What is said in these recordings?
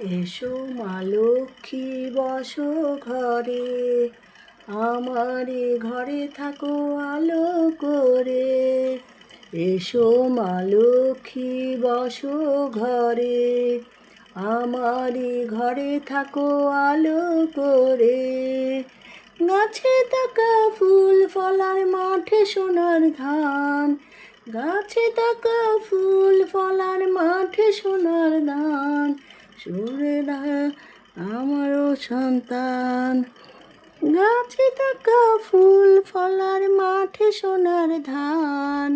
এসো মা লক্ষ্মী বসো ঘরে, আমারে ঘরে থাকো আলো করে। এসো মা লক্ষ্মী বসো ঘরে, আমারে ঘরে থাকো আলো করে। গাছে থাকা ফুল ফলার মাঠে সোনার ধান, গাছে থাকা ফুল ফলার মাঠে সোনার ধান। সুরে আমারও সন্তান, গাছে থাকা ফুল ফলার মাঠে সোনার ধান,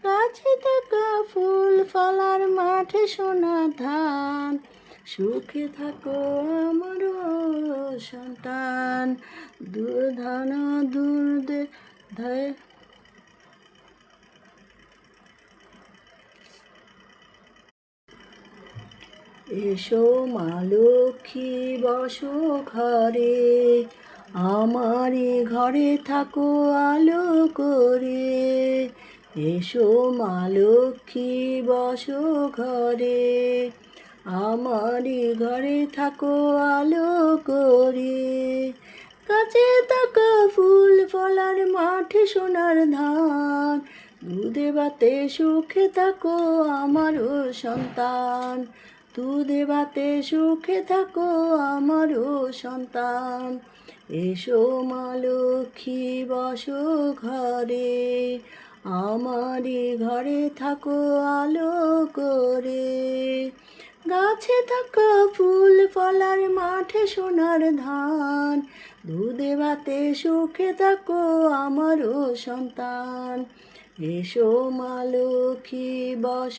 গাছে থাকা ফুল ফলার মাঠে সোনার ধান। সুখে থাকো আমারও সন্তান, দুর্ধন দুর্দে ধায়। এসো মা লক্ষ্মী বসো ঘরে, আমারে ঘরে থাকো আলো করে। এসো মা লক্ষ্মী বসো ঘরে, আমারে ঘরে থাকো আলো করে। গাছে থাকা ফুল ফলার মাঠে সোনার ধান, দুধে ভাতে সুখে থাকো আমারও সন্তান, দুধে ভাতে সুখে থাকো আমারও সন্তান। এসো মা লক্ষ্মী বসো ঘরে, আমারই ঘরে থাকো আলো করে। গাছে থাকা ফুল ফলার মাঠে সোনার ধান, দুধে ভাতে সুখে থাকো আমারও সন্তান। এসো মা লক্ষ্মী বসো